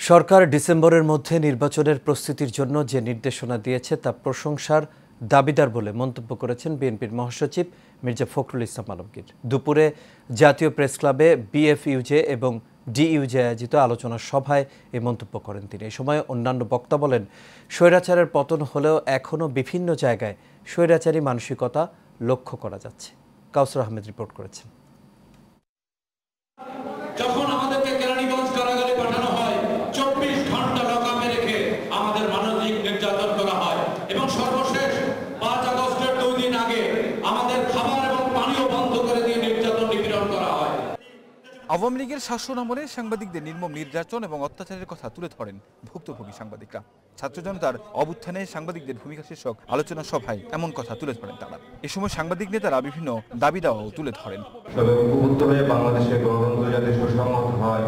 সরকার ডিসেম্বরের মধ্যে নির্বাচনের প্রস্তুতির জন্য যে নির্দেশনা দিয়েছে তা প্রশংসার দাবিদার বলে মন্তব্য করেছেন বিএনপির মহাসচিব মির্জা ফখরুল ইসলাম আলমগীর। দুপুরে জাতীয় প্রেস ক্লাবে বিএফইউজে এবং ডিইউজে আয়োজিত আলোচনা সভায় এই মন্তব্য করেন তিনি। এই সময় অন্যান্য বক্তা বলেন, স্বৈরাচারের পতন হলেও এখনও বিভিন্ন জায়গায় স্বৈরাচারী মানসিকতা লক্ষ্য করা যাচ্ছে। কাউসার আহমেদ রিপোর্ট করেছেন। যখন আমাদেরকে কেরানীগঞ্জ কারাগারে পাঠানো হয়, 24 ঘন্টা লকআপে রেখে আমাদের মানসিক নির্যাতন করা হয় এবং সর্বশেষ 5 আগস্টের 2 দিন আগে আমাদের খাবার এবং পানিও বন্ধ করে দিয়ে নির্যাতন নিপীড়ন করা হয়। আওয়ামী লীগের শাসন আমলে সাংবাদিকদের নির্মম নির্যাতন এবং অত্যাচারের কথা তুলে ধরেন ভুক্তভোগী সাংবাদিকরা। ছাত্র জনতার অভ্যুত্থানে সাংবাদিকদের ভূমিকা শীর্ষক আলোচনা সভায় এমন কথা তুলে ধরেন তারা। এ সময় সাংবাদিক নেতারা বিভিন্ন দাবি দাওয়াও তুলে ধরেন। তবে ঐক্যবদ্ধ হয়ে বাংলাদেশের গণতন্ত্র যাতে সুসংহত হয়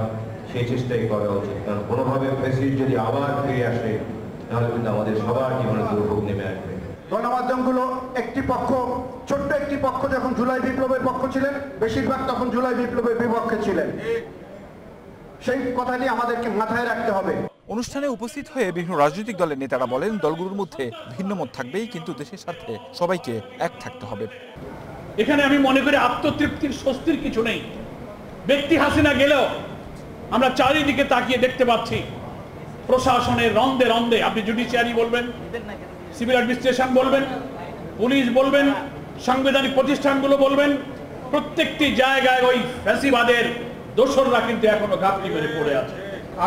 সেই চেষ্টাই করা উচিত। কারণ কোনোভাবে ফ্যাসিস্ট যদি আবার ফিরে আসে তাহলে কিন্তু আমাদের সবার জীবনে দুর্ভোগ নেমে আসবে। গণমাধ্যমগুলো একটি পক্ষ, ছোট্ট একটি পক্ষ যখন জুলাই বিপ্লবের পক্ষ ছিলেন, বেশিরভাগ তখন জুলাই বিপ্লবের বিপক্ষে ছিলেন। সেই কথাটি আমাদেরকে মাথায় রাখতে হবে। অনুষ্ঠানে উপস্থিত হয়ে বিভিন্ন রাজনৈতিক দলের নেতারা বলেন, দলগুলোর মধ্যে ভিন্ন মত থাকবেই, কিন্তু দেশের স্বার্থে সবাইকে এক থাকতে হবে। এখানে আমি মনে করি আত্মতৃপ্তির স্বস্তির কিছু নেই। ব্যক্তি হাসিনা গেলেও আমরা চারিদিকে তাকিয়ে দেখতে পাচ্ছি প্রশাসনের রন্দে রন্দে, আপনি জুডিশিয়ারি বলবেন, সিভিল অ্যাডমিনিস্ট্রেশন বলবেন, পুলিশ বলবেন, সাংবিধানিক প্রতিষ্ঠানগুলো বলবেন, প্রত্যেকটি জায়গায় ওই ফ্যাসিবাদের দোসররা কিন্তু এখনো ঘাপটি মেরে পড়ে আছে।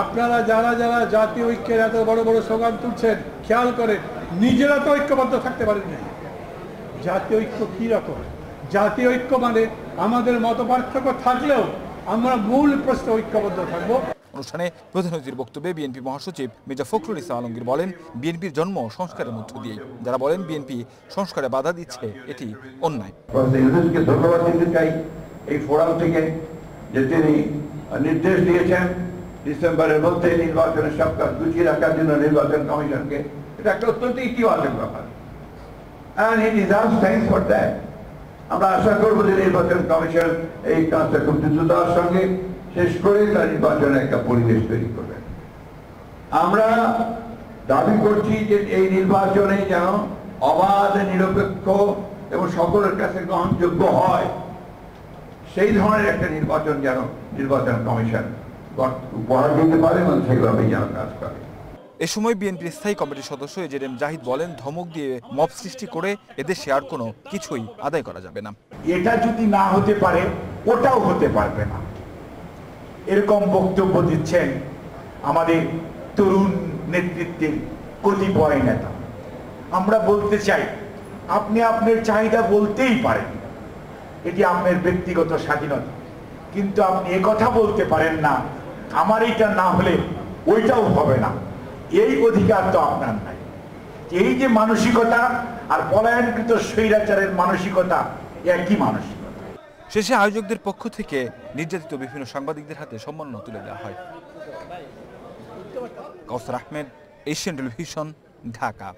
আপনারা যারা যারা জাতীয় ঐক্যের এত বড় বড় স্লোগান তুলছেন, খেয়াল করেন নিজেরা তো ঐক্যবদ্ধ থাকতে পারেন না। জাতীয় ঐক্য কি রকম? জাতীয় ঐক্য মানে আমাদের মত পার্থক্য থাকলেও আমরা মূল প্রশ্নে ঐক্যবদ্ধ থাকবো। অনুষ্ঠানে প্রধান অতিথির বক্তব্যে বিএনপি মহাসচিব মির্জা ফখরুল ইসলাম আলমগীর বলেন, বিএনপির জন্ম সংস্কারের মধ্য দিয়ে। যারা বলেন বিএনপি সংস্কারে বাধা দিচ্ছে, এটি অন্যায়। ধন্যবাদ দিতে চাই এই ফোরাম থেকে যে তিনি নির্দেশ দিয়েছেন ডিসেম্বরের মধ্যে নির্বাচনের সব কাজ গুছিয়ে রাখার জন্য নির্বাচন কমিশনকে। এটা একটা অত্যন্ত ইতিবাচক ব্যাপার। And he deserves thanks for that. আমরা আশা করবো যে নির্বাচন কমিশন এই কাজটা খুব দ্রুততার সঙ্গে শেষ করে তার নির্বাচনের একটা পরিবেশ তৈরি করবেন। আমরা দাবি করছি যে এই নির্বাচনে যেন অবাধ, নিরপেক্ষ এবং সকলের কাছে গ্রহণযোগ্য হয়, সেই ধরনের একটা নির্বাচন যেন নির্বাচন কমিশন উপহার দিতে পারে এবং সেভাবে যেন কাজ করে। এ সময় বিএনপির স্থায়ী কমিটির সদস্য এজেএম জাহিদ বলেন, ধমক দিয়ে মব সৃষ্টি করে এদেশে আর কোনো কিছুই আদায় করা যাবে না। এটা যদি না হতে পারে ওটাও হতে পারবে না, এরকম বক্তব্য দিচ্ছেন আমাদের তরুণ নেতৃত্বের কতিপয় নেতা। আমরা বলতে চাই, আপনি আপনার চাহিদা বলতেই পারেন, এটি আপনার ব্যক্তিগত স্বাধীনতা, কিন্তু আপনি একথা বলতে পারেন না আমার এইটা না হলে ওইটাও হবে না। এই অধিকার তো আপনার নাই। এই যে মানসিকতা আর পলায়নকৃত স্বৈরাচারের মানসিকতা একই মানসিকতা। শেষে আয়োজকদের পক্ষ থেকে নির্যাতিত বিভিন্ন সাংবাদিকদের হাতে সম্মাননা তুলে দেওয়া হয়। কাউসার আহমেদ, এশিয়ান টেলিভিশন, ঢাকা।